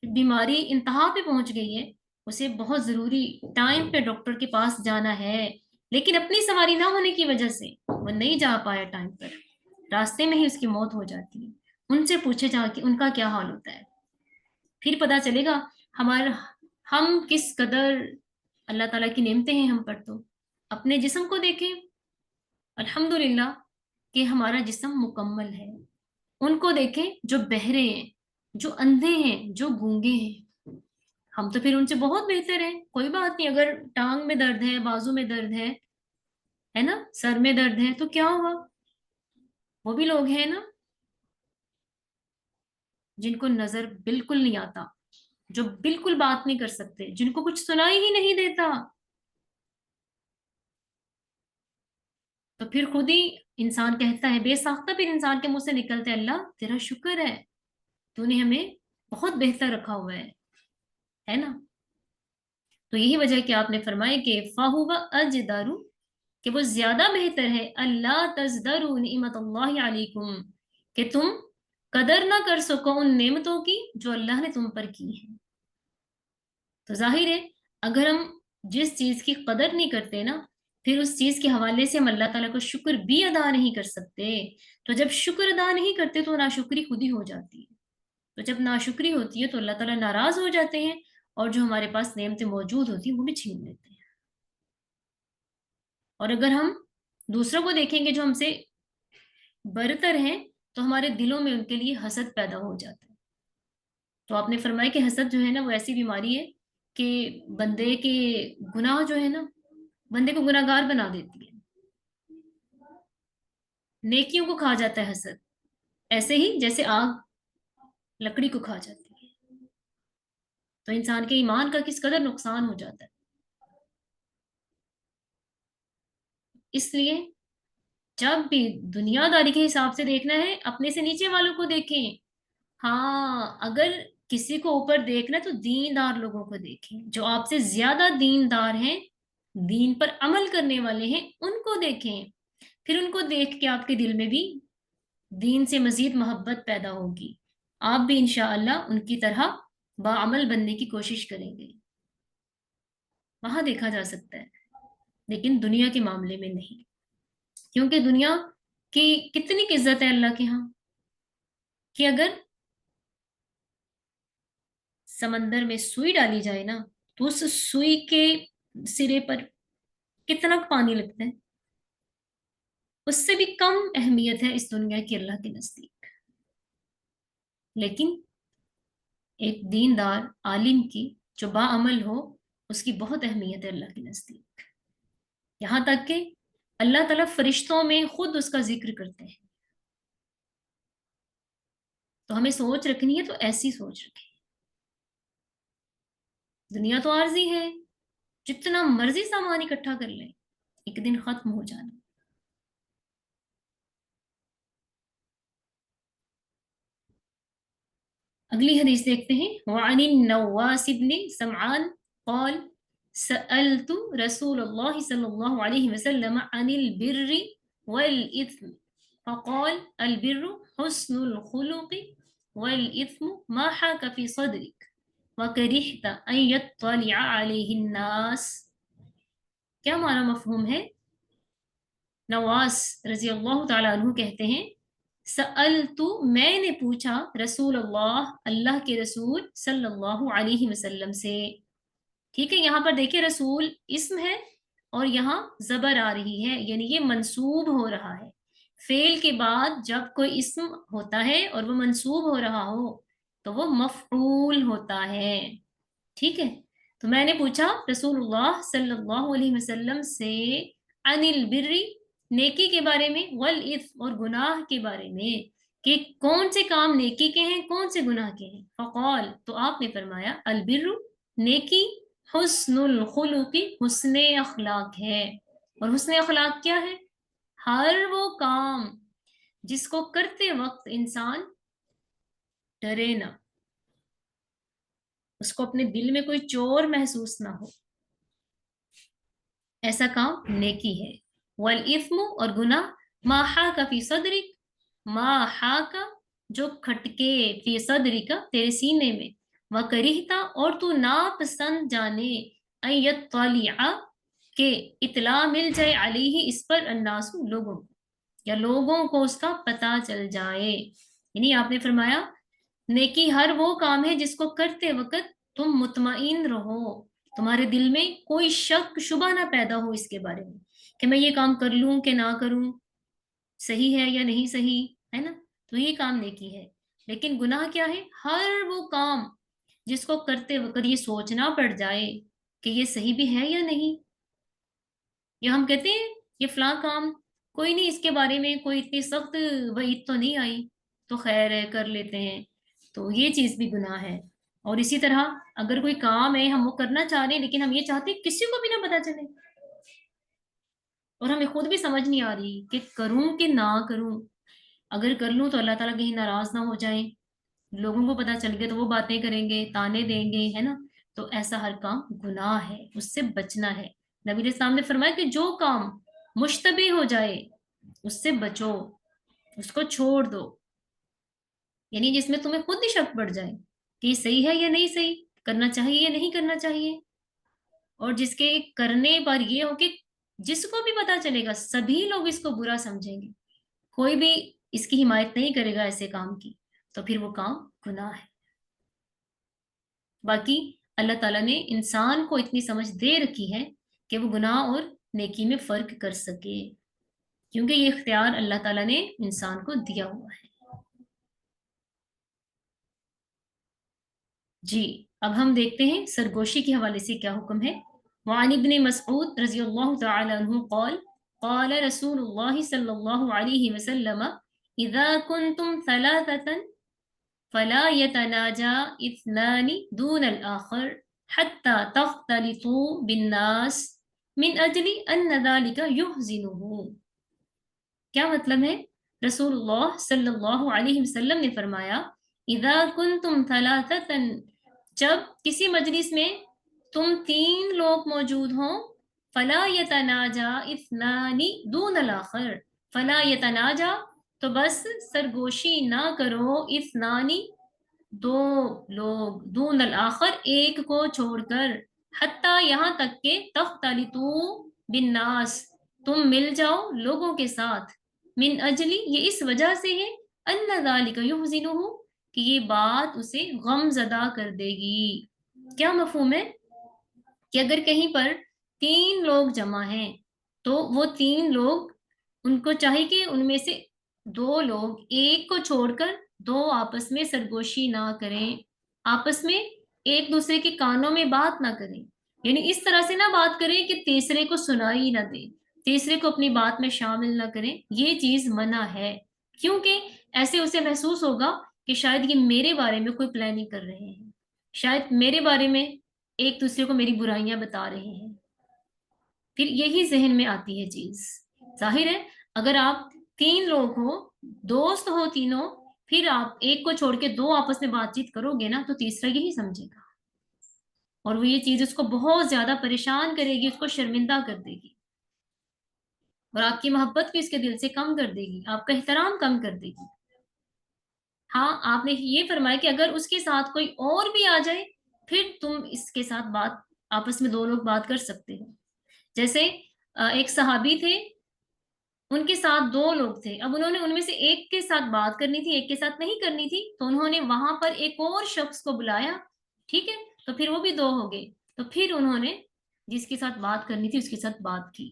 بیماری انتہا پہ پہنچ گئی ہے، اسے بہت ضروری ٹائم پہ ڈاکٹر کے پاس جانا ہے، لیکن اپنی سواری نہ ہونے کی وجہ سے وہ نہیں جا پایا ٹائم پر، راستے میں ہی اس کی موت ہو جاتی ہے، ان سے پوچھے جا کہ ان کا کیا حال ہوتا ہے، پھر پتا چلے گا ہم کس قدر اللہ تعالیٰ کی نعمتیں ہیں ہم پر۔ تو اپنے جسم کو دیکھیں، الحمدللہ کہ ہمارا جسم مکمل ہے، ان کو دیکھیں جو بہرے ہیں، جو اندھے ہیں، جو گونگے ہیں، ہم تو پھر ان سے بہت بہتر ہیں، کوئی بات نہیں، اگر ٹانگ میں درد ہے، بازو میں درد ہے نا، سر میں درد ہے تو کیا ہوا، وہ بھی لوگ ہیں نا جن کو نظر بالکل نہیں آتا، جو بالکل بات نہیں کر سکتے، جن کو کچھ سنائی ہی نہیں دیتا، تو پھر خود ہی انسان کہتا ہے بے ساختہ، پھر انسان کے منہ سے نکلتے اللہ تیرا شکر ہے، تو نے ہمیں بہت بہتر رکھا ہوا ہے نا۔ تو یہی وجہ ہے کہ آپ نے فرمایا کہ فَهُوَ أَجْدَرُ، کہ وہ زیادہ بہتر ہے، اللہ تزدروا نعمت اللہ علیکم، کہ تم قدر نہ کر سکو ان نعمتوں کی جو اللہ نے تم پر کی ہے۔ تو ظاہر ہے اگر ہم جس چیز کی قدر نہیں کرتے نا، پھر اس چیز کے حوالے سے ہم اللہ تعالیٰ کو شکر بھی ادا نہیں کر سکتے، تو جب شکر ادا نہیں کرتے تو ناشکری خود ہی ہو جاتی ہے، تو جب ناشکری ہوتی ہے تو اللہ تعالیٰ ناراض ہو جاتے ہیں، اور جو ہمارے پاس نعمتیں موجود ہوتی ہیں وہ بھی چھین لیتے ہیں۔ اور اگر ہم دوسروں کو دیکھیں گے جو ہم سے برتر ہیں، تو ہمارے دلوں میں ان کے لیے حسد پیدا ہو جاتا ہے۔ تو آپ نے فرمایا کہ حسد جو ہے نا وہ ایسی بیماری ہے کہ بندے کے گناہ جو ہے نا بندے کو گناہ گار بنا دیتی ہے، نیکیوں کو کھا جاتا ہے حسد، ایسے ہی جیسے آگ لکڑی کو کھا جاتی ہے، تو انسان کے ایمان کا کس قدر نقصان ہو جاتا ہے۔ اس لیے جب بھی دنیا داری کے حساب سے دیکھنا ہے، اپنے سے نیچے والوں کو دیکھیں، ہاں اگر کسی کو اوپر دیکھنا ہے تو دیندار لوگوں کو دیکھیں، جو آپ سے زیادہ دیندار ہیں، دین پر عمل کرنے والے ہیں، ان کو دیکھیں، پھر ان کو دیکھ کے آپ کے دل میں بھی دین سے مزید محبت پیدا ہوگی، آپ بھی انشاءاللہ ان کی طرح باعمل بننے کی کوشش کریں گے، وہاں دیکھا جا سکتا ہے، لیکن دنیا کے معاملے میں نہیں، کیونکہ دنیا کی کتنی عزت ہے اللہ کے ہاں، کہ اگر سمندر میں سوئی ڈالی جائے نا تو اس سوئی کے سرے پر کتنا پانی لگتا ہے، اس سے بھی کم اہمیت ہے اس دنیا کی اللہ کے نزدیک، لیکن ایک دیندار عالم کی جو باعمل ہو اس کی بہت اہمیت ہے اللہ کے نزدیک، یہاں تک کہ اللہ تعالیٰ فرشتوں میں خود اس کا ذکر کرتے ہیں، تو ہمیں سوچ رکھنی ہے تو ایسی سوچ رکھیں، دنیا تو عارضی ہے، جتنا مرضی سامان اکٹھا کر لیں ایک دن ختم ہو جانا۔ اگلی حدیث دیکھتے ہیں، وعن النواس بن سمعان قال سألت رسول الله صلى الله عليه وسلم عن البر والإثم فقال البر حسن الخلق والإثم ما حاك في صدرك وكرهت أن يطلع عليه الناس۔ کیا معنی مفہوم ہے؟ نواس رضی اللہ تعالیٰ عنہ کہتے ہیں سألت، میں نے پوچھا، رسول اللہ، اللہ کے رسول صلی اللہ علیہ وسلم سے، ٹھیک ہے، یہاں پر دیکھیں رسول اسم ہے اور یہاں زبر آ رہی ہے، یعنی یہ منصوب ہو رہا ہے، فعل کے بعد جب کوئی اسم ہوتا ہے اور وہ منصوب ہو رہا ہو تو وہ مفعول ہوتا ہے، ٹھیک ہے، تو میں نے پوچھا رسول اللہ صلی اللہ علیہ وسلم سے عن البر، نیکی کے بارے میں، والاثم، اور گناہ کے بارے میں، کہ کون سے کام نیکی کے ہیں، کون سے گناہ کے ہیں، فقال، تو آپ نے فرمایا البر، نیکی، حسن الخلق، حسن اخلاق ہے، اور حسن اخلاق کیا ہے؟ ہر وہ کام جس کو کرتے وقت انسان ڈرے نہ، اس کو اپنے دل میں کوئی چور محسوس نہ ہو، ایسا کام نیکی ہے، والاثم، اور گناہ، ما حاک فی صدرک، ما حاک، جو کھٹکے، فی صدرک، تیرے سینے میں، وکریہتا اور تو ناپسند جانے ان یطلع کہ اطلاع مل جائے علیہ اس پر الناس لوگوں کو، یا لوگوں کو اس کا پتہ چل جائے۔ یعنی آپ نے فرمایا نیکی ہر وہ کام ہے جس کو کرتے وقت تم مطمئن رہو، تمہارے دل میں کوئی شک شبہ نہ پیدا ہو اس کے بارے میں کہ میں یہ کام کر لوں کہ نہ کروں، صحیح ہے یا نہیں صحیح ہے نا، تو یہ کام نیکی ہے۔ لیکن گناہ کیا ہے؟ ہر وہ کام جس کو کرتے وقت یہ سوچنا پڑ جائے کہ یہ صحیح بھی ہے یا نہیں، یا ہم کہتے ہیں یہ فلاں کام کوئی نہیں، اس کے بارے میں کوئی اتنی سخت وعید تو نہیں آئی، تو خیر ہے کر لیتے ہیں، تو یہ چیز بھی گناہ ہے۔ اور اسی طرح اگر کوئی کام ہے ہم وہ کرنا چاہ رہے ہیں لیکن ہم یہ چاہتے ہیں کسی کو بھی نہ پتا چلے، اور ہمیں خود بھی سمجھ نہیں آ رہی کہ کروں کہ نہ کروں، اگر کر لوں تو اللہ تعالیٰ کہیں ناراض نہ ہو جائیں، لوگوں کو پتا چل گیا تو وہ باتیں کریں گے، تانے دیں گے، ہے نا، تو ایسا ہر کام گناہ ہے، اس سے بچنا ہے۔ نبی علیہ السلام نے فرمایا کہ جو کام مشتبہ ہو جائے اس سے بچو، اس کو چھوڑ دو، یعنی جس میں تمہیں خود ہی شک پڑ جائے کہ یہ صحیح ہے یا نہیں صحیح، کرنا چاہیے یا نہیں کرنا چاہیے، اور جس کے کرنے پر یہ ہو کہ جس کو بھی پتا چلے گا سبھی لوگ اس کو برا سمجھیں گے، کوئی بھی اس کی حمایت نہیں کرے گا ایسے کام کی، تو پھر وہ کام گناہ ہے۔ باقی اللہ تعالیٰ نے انسان کو اتنی سمجھ دے رکھی ہے کہ وہ گناہ اور نیکی میں فرق کر سکے، کیونکہ یہ اختیار اللہ تعالیٰ نے انسان کو دیا ہوا ہے۔ جی اب ہم دیکھتے ہیں سرگوشی کے حوالے سے کیا حکم ہے۔ وعن ابن مسعود رضی اللہ تعالی عنہ قال قال رسول اللہ صلی اللہ علیہ وسلم اذا کنتم ثلاثة فلا يتناجى اثنان دون الآخر حتى تختلطوا بالناس من اجل ان ذلك يحزنه۔ کیا مطلب ہے؟ رسول اللہ صلی اللہ علیہ وسلم نے فرمایا اذا کنتم ثلاثة، جب کسی مجلس میں تم تین لوگ موجود ہوں، فلا يتناجى اثنان دون الاخر، فلا يتناجى تو بس سرگوشی نہ کرو، اثنانی دو لوگ، دون الاخر ایک کو چھوڑ کر، حتیٰ یہاں تک کہ تختلطوا بالناس تم مل جاؤ لوگوں کے ساتھ، من اجلی یہ اس وجہ سے ہے، ان ذالک یحزنہ کہ یہ بات اسے غم زدہ کر دے گی۔ کیا مفہوم ہے؟ کہ اگر کہیں پر تین لوگ جمع ہیں تو وہ تین لوگ ان کو چاہیے کہ ان میں سے دو لوگ ایک کو چھوڑ کر دو آپس میں سرگوشی نہ کریں، آپس میں ایک دوسرے کے کانوں میں بات نہ کریں، یعنی اس طرح سے نہ بات کریں کہ تیسرے کو سنائی نہ دے، تیسرے کو اپنی بات میں شامل نہ کریں، یہ چیز منع ہے، کیونکہ ایسے اسے محسوس ہوگا کہ شاید یہ میرے بارے میں کوئی پلاننگ کر رہے ہیں، شاید میرے بارے میں ایک دوسرے کو میری برائیاں بتا رہے ہیں، پھر یہی ذہن میں آتی ہے چیز۔ ظاہر ہے اگر آپ تین لوگ ہو، دوست ہو تینوں، پھر آپ ایک کو چھوڑ کے دو آپس میں بات چیت کرو گے نا تو تیسرا یہی سمجھے گا، اور وہ یہ چیز اس کو بہت زیادہ پریشان کرے گی، اس کو شرمندہ کر دے گی، اور آپ کی محبت بھی اس کے دل سے کم کر دے گی، آپ کا احترام کم کر دے گی۔ ہاں آپ نے یہ فرمایا کہ اگر اس کے ساتھ کوئی اور بھی آ جائے پھر تم اس کے ساتھ بات، آپس میں دو لوگ بات کر سکتے ہو۔ جیسے ایک صحابی تھے، ان کے ساتھ دو لوگ تھے، اب انہوں نے ان میں سے ایک کے ساتھ بات کرنی تھی، ایک کے ساتھ نہیں کرنی تھی، تو انہوں نے وہاں پر ایک اور شخص کو بلایا، ٹھیک ہے، تو پھر وہ بھی دو ہو گئے، تو پھر انہوں نے جس کے ساتھ بات کرنی تھی اس کے ساتھ بات کی۔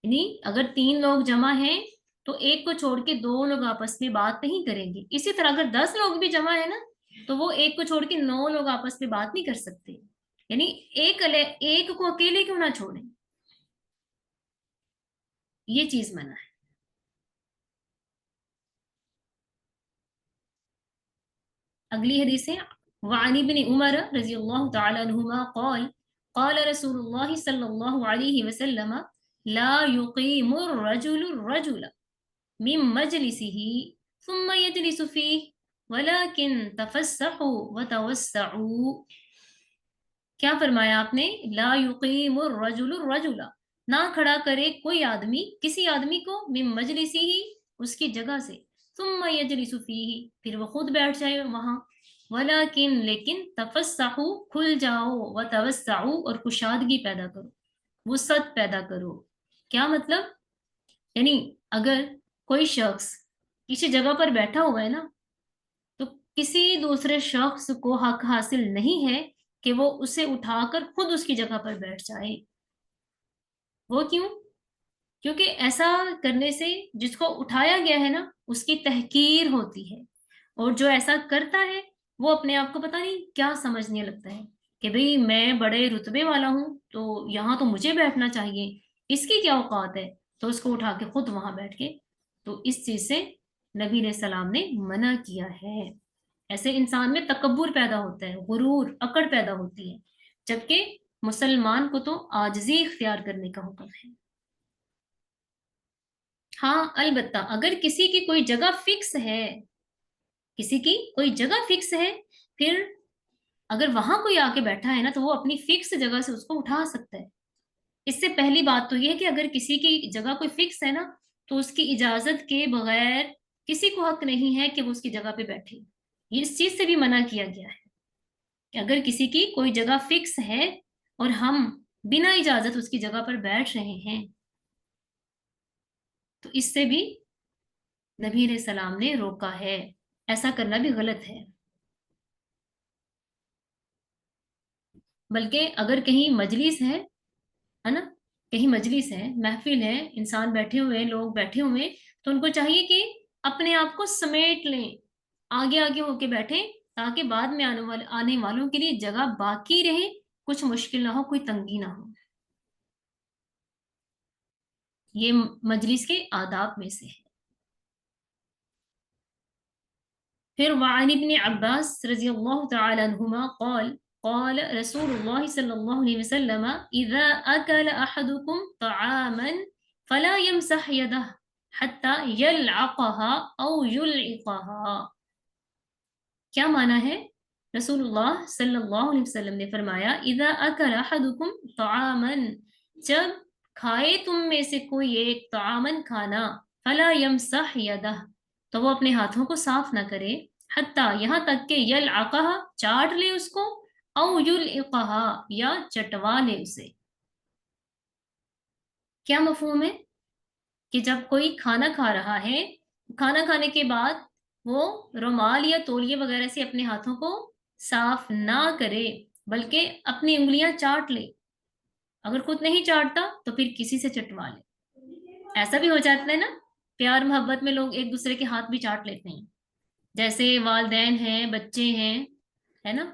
یعنی اگر تین لوگ جمع ہیں تو ایک کو چھوڑ کے دو لوگ آپس میں بات نہیں کریں گے، اسی طرح اگر 10 لوگ بھی جمع ہیں نا تو وہ ایک کو چھوڑ کے 9 لوگ آپس میں بات نہیں کر سکتے، یعنی ایک کو اکیلے کیوں نہ چھوڑیں، یہ چیز منع ہے۔ اگلی حدیث ہے وعن ابن عمر رضی اللہ تعالی عنہما قال قال رسول اللہ صلی اللہ علیہ وسلم لا يقیم الرجل الرجل من مجلسه ثم يجلس فيه ولكن تفسحوا وتوسعوا۔ کیا فرمایا آپ نے؟ لا يقیم الرجل الرجل، نہ کھڑا کرے کوئی آدمی کسی آدمی کو من مجلسه اس کی جگہ سے، ثم یجلس فیہ، پھر وہ خود بیٹھ جائے وہاں، ولیکن لیکن تفسحوا، کھل جاؤ، وتوسعوا، اور کشادگی پیدا کرو، وسعت پیدا کرو۔ کیا مطلب؟ یعنی اگر کوئی شخص کسی جگہ پر بیٹھا ہوا ہے نا، تو کسی دوسرے شخص کو حق حاصل نہیں ہے کہ وہ اسے اٹھا کر خود اس کی جگہ پر بیٹھ جائے۔ وہ کیوں؟ کیونکہ ایسا کرنے سے جس کو اٹھایا گیا ہے نا، اس کی تحقیر ہوتی ہے، اور جو ایسا کرتا ہے وہ اپنے آپ کو پتہ نہیں کیا سمجھنے لگتا ہے کہ بھئی میں بڑے رتبے والا ہوں تو یہاں تو مجھے بیٹھنا چاہیے، اس کی کیا اوقات ہے، تو اس کو اٹھا کے خود وہاں بیٹھ کے، تو اس چیز سے نبی علیہ السلام نے منع کیا ہے۔ ایسے انسان میں تکبر پیدا ہوتا ہے، غرور، اکڑ پیدا ہوتی ہے، جبکہ مسلمان کو تو عاجزی اختیار کرنے کا حکم ہے۔ ہاں البتہ اگر کسی کی کوئی جگہ فکس ہے، کسی کی کوئی جگہ فکس ہے، پھر اگر وہاں کوئی آ کے بیٹھا ہے نا، تو وہ اپنی فکس جگہ سے اس کو اٹھا سکتا ہے۔ اس سے پہلی بات تو یہ ہے کہ اگر کسی کی جگہ کوئی فکس ہے نا، تو اس کی اجازت کے بغیر کسی کو حق نہیں ہے کہ وہ اس کی جگہ پہ بیٹھے۔ یہ اس چیز سے بھی منع کیا گیا ہے کہ اگر کسی کی کوئی جگہ فکس ہے اور ہم بنا اجازت اس کی جگہ پر بیٹھ رہے ہیں، تو اس سے بھی نبی علیہ السلام نے روکا ہے، ایسا کرنا بھی غلط ہے۔ بلکہ اگر کہیں مجلس ہے نا، کہیں مجلس ہے، محفل ہے، انسان بیٹھے ہوئے ہیں، لوگ بیٹھے ہوئے ہیں، تو ان کو چاہیے کہ اپنے آپ کو سمیٹ لیں، آگے آگے ہو کے بیٹھیں، تاکہ بعد میں آنے والوں کے لیے جگہ باقی رہے، کچھ مشکل نہ ہو، کوئی تنگی نہ ہو۔ یہ مجلس کے آداب میں سے ہے۔ پھر وعن ابن عباس رضی اللہ تعالی عنہما قال قال رسول اللہ صلی اللہ علیہ وسلم اذا اکل احدکم طعاما فلا يمسح يده حتى يلعقها او يلعقها۔ کیا معنی ہے؟ رسول اللہ صلی اللہ علیہ وسلم نے فرمایا اذا اکل احدکم طعاما، جب کھائے تم میں سے کوئی ایک طعاما کھانا، فلا يمسح يده، تو وہ اپنے ہاتھوں کو صاف نہ کرے، حتیٰ یہاں تک کہ یلعقہا، چاٹ لے اس کو، او یلعقہا، یا چٹوا لے اسے۔ کیا مفہوم ہے؟ کہ جب کوئی کھانا کھا رہا ہے، کھانا کھانے کے بعد وہ رومال یا تولیے وغیرہ سے اپنے ہاتھوں کو صاف نہ کرے، بلکہ اپنی انگلیاں چاٹ لے، اگر خود نہیں چاٹتا تو پھر کسی سے چٹوا لے۔ ایسا بھی ہو جاتا ہے نا، پیار محبت میں لوگ ایک دوسرے کے ہاتھ بھی چاٹ لیتے ہیں، جیسے والدین ہیں، بچے ہیں، ہے نا،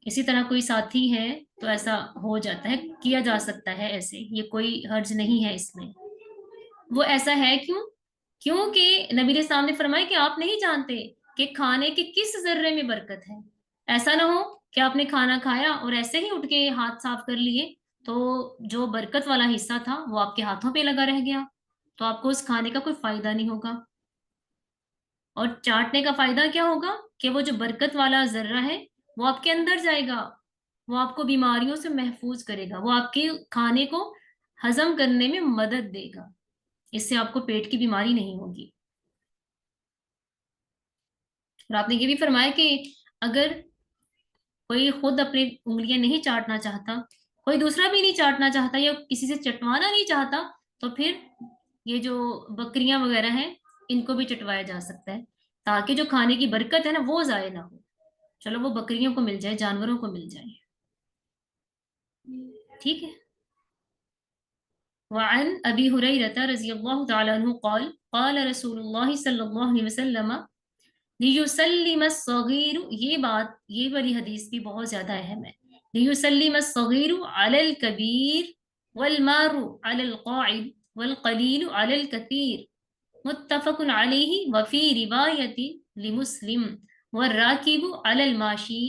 اسی طرح کوئی ساتھی ہے تو ایسا ہو جاتا ہے، کیا جا سکتا ہے ایسے، یہ کوئی حرج نہیں ہے اس میں۔ وہ ایسا ہے کیوں؟ کیونکہ نبی علیہ السلام نے فرمایا کہ آپ نہیں جانتے کہ کھانے کے کس ذرے میں برکت ہے۔ ایسا نہ ہو کہ آپ نے کھانا کھایا اور ایسے ہی اٹھ کے ہاتھ صاف کر لیے، تو جو برکت والا حصہ تھا وہ آپ کے ہاتھوں پہ لگا رہ گیا، تو آپ کو اس کھانے کا کوئی فائدہ نہیں ہوگا۔ اور چاٹنے کا فائدہ کیا ہوگا کہ وہ جو برکت والا ذرہ ہے وہ آپ کے اندر جائے گا، وہ آپ کو بیماریوں سے محفوظ کرے گا، وہ آپ کے کھانے کو ہضم کرنے میں مدد دے گا، اس سے آپ کو پیٹ کی بیماری نہیں ہوگی۔ اور آپ نے یہ بھی فرمایا کہ اگر کوئی خود اپنی انگلیاں نہیں چاٹنا چاہتا، کوئی دوسرا بھی نہیں چاٹنا چاہتا، یا کسی سے چٹوانا نہیں چاہتا، تو پھر یہ جو بکریاں وغیرہ ہیں ان کو بھی چٹوایا جا سکتا ہے، تاکہ جو کھانے کی برکت ہے نا وہ ضائع نہ ہو، چلو وہ بکریوں کو مل جائے، جانوروں کو مل جائے، ٹھیک ہے۔ وعن ابی ہریرہ رضی اللہ تعالی عنہ قال قال رسول اللہ صلی اللہ علیہ وسلم لیسلم الصغیر، یہ والی حدیث بھی بہت زیادہ اہم ہے، لیسلم الصغیر علی الکبیر والمار علی القاعد والقلیل علی الکثیر، متفق علیہ، وفی روایت لمسلم والراکب علی الماشی۔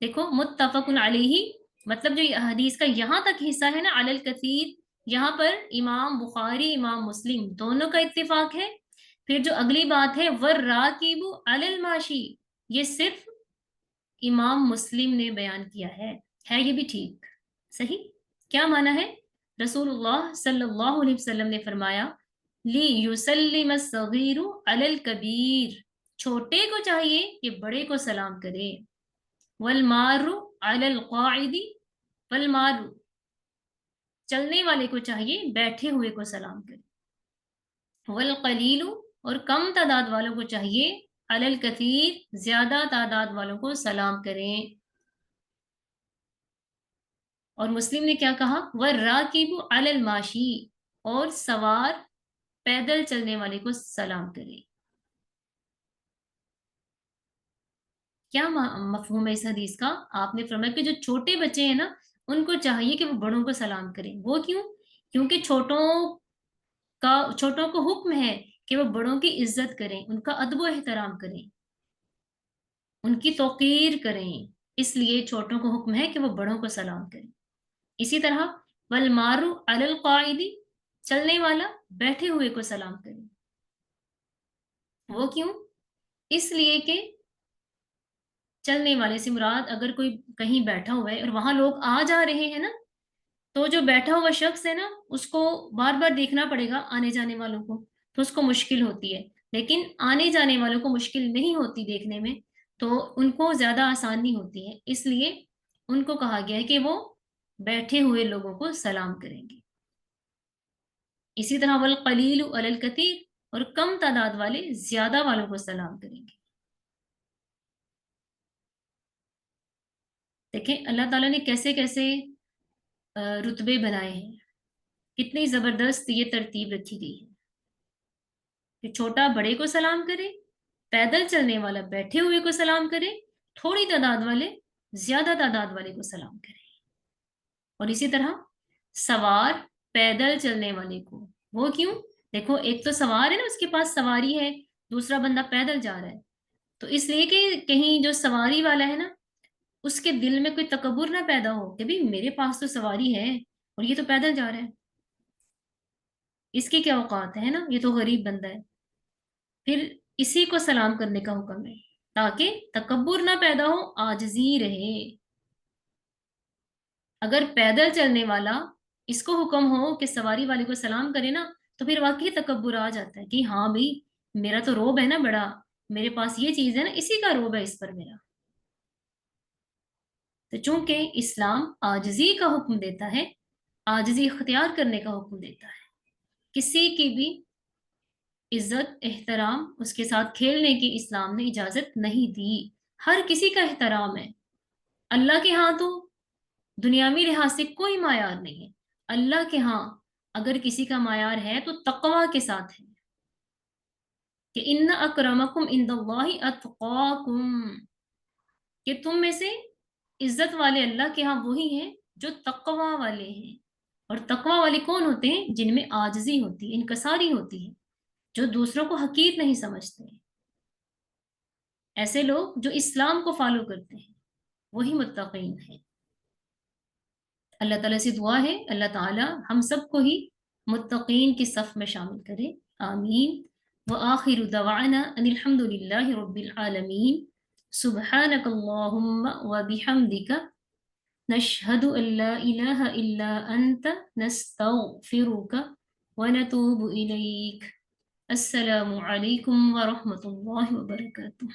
دیکھو متفق علیہ، مطلب جو حدیث کا یہاں تک حصہ ہے نا علی الکثیر، یہاں پر امام بخاری، امام مسلم دونوں کا اتفاق ہے۔ پھر جو اگلی بات ہے والراکب علی الماشی، یہ صرف امام مسلم نے بیان کیا ہے یہ بھی ٹھیک، صحیح۔ کیا معنی ہے؟ رسول اللہ صلی اللہ علیہ وسلم نے فرمایا لی یسلم الصغیر علی الکبیر، چھوٹے کو چاہیے کہ بڑے کو سلام کرے، والمار علی القاعد، والمار چلنے والے کو چاہیے بیٹھے ہوئے کو سلام کرے، والقلیل اور کم تعداد والوں کو چاہیے علی الکثیر زیادہ تعداد والوں کو سلام کریں۔ اور مسلم نے کیا کہا، والراکب علی الماشی، اور سوار پیدل چلنے والے کو سلام کرے۔ کیا مفہوم ہے اس حدیث کا؟ آپ نے فرمایا کہ جو چھوٹے بچے ہیں نا ان کو چاہیے کہ وہ بڑوں کو سلام کریں۔ وہ کیوں؟ کیونکہ چھوٹوں کو حکم ہے کہ وہ بڑوں کی عزت کریں، ان کا ادب و احترام کریں، ان کی توقیر کریں، اس لیے چھوٹوں کو حکم ہے کہ وہ بڑوں کو سلام کریں۔ اسی طرح والمار علی القاعد، چلنے والا بیٹھے ہوئے کو سلام کرے۔ وہ کیوں؟ اس لیے کہ چلنے والے سے مراد اگر کوئی کہیں بیٹھا ہوا ہے اور وہاں لوگ آ جا رہے ہیں نا، تو جو بیٹھا ہوا شخص ہے نا اس کو بار بار دیکھنا پڑے گا آنے جانے والوں کو، تو اس کو مشکل ہوتی ہے، لیکن آنے جانے والوں کو مشکل نہیں ہوتی دیکھنے میں، تو ان کو زیادہ آسانی ہوتی ہے، اس لیے ان کو کہا گیا ہے کہ وہ بیٹھے ہوئے لوگوں کو سلام کریں گے۔ اسی طرح والقلیل علی الکثیر، اور کم تعداد والے زیادہ والوں کو سلام کریں گے۔ دیکھیں اللہ تعالیٰ نے کیسے کیسے رتبے بنائے ہیں، کتنی زبردست یہ ترتیب رکھی گئی ہے کہ چھوٹا بڑے کو سلام کرے، پیدل چلنے والا بیٹھے ہوئے کو سلام کرے، تھوڑی تعداد والے زیادہ تعداد والے کو سلام کرے، اور اسی طرح سوار پیدل چلنے والے کو۔ وہ کیوں؟ دیکھو ایک تو سوار ہے نا، اس کے پاس سواری ہے، دوسرا بندہ پیدل جا رہا ہے، تو اس لیے کہ کہیں جو سواری والا ہے نا اس کے دل میں کوئی تکبر نہ پیدا ہو کہ بھی میرے پاس تو سواری ہے اور یہ تو پیدل جا رہا ہے، اس کی کیا اوقات ہے نا، یہ تو غریب بندہ ہے۔ پھر اسی کو سلام کرنے کا حکم ہے تاکہ تکبر نہ پیدا ہو، عاجزی رہے۔ اگر پیدل چلنے والا اس کو حکم ہو کہ سواری والے کو سلام کرے نا، تو پھر واقعی تکبر آ جاتا ہے کہ ہاں بھائی میرا تو روب ہے نا بڑا، میرے پاس یہ چیز ہے نا، اسی کا روب ہے اس پر میرا۔ تو چونکہ اسلام عاجزی کا حکم دیتا ہے، عاجزی اختیار کرنے کا حکم دیتا ہے، کسی کی بھی عزت احترام اس کے ساتھ کھیلنے کی اسلام نے اجازت نہیں دی، ہر کسی کا احترام ہے۔ اللہ کے ہاں تو دنیاوی لحاظ سے کوئی معیار نہیں ہے، اللہ کے ہاں اگر کسی کا معیار ہے تو تقوی کے ساتھ ہے کہ ان اکرمکم عند اللہ اتقاکم، کہ تم میں سے عزت والے اللہ کے ہاں وہی ہیں جو تقوی والے ہیں۔ اور تقوی والے کون ہوتے ہیں؟ جن میں عاجزی ہوتی ہے، انکساری ہوتی ہے، جو دوسروں کو حقیر نہیں سمجھتے، ایسے لوگ جو اسلام کو فالو کرتے ہیں وہی متقین ہیں۔ اللہ تعالیٰ سے دعا ہے اللہ تعالیٰ ہم سب کو ہی متقین کی صف میں شامل کرے، آمین۔ وآخر دعوانا ان الحمد للہ رب العالمین، سبحانک اللہم وبحمدک، نشہد ان لا الہ الا انت، نستغفرک ونتوب الیک۔ السلام علیکم ورحمۃ اللہ وبرکاتہ۔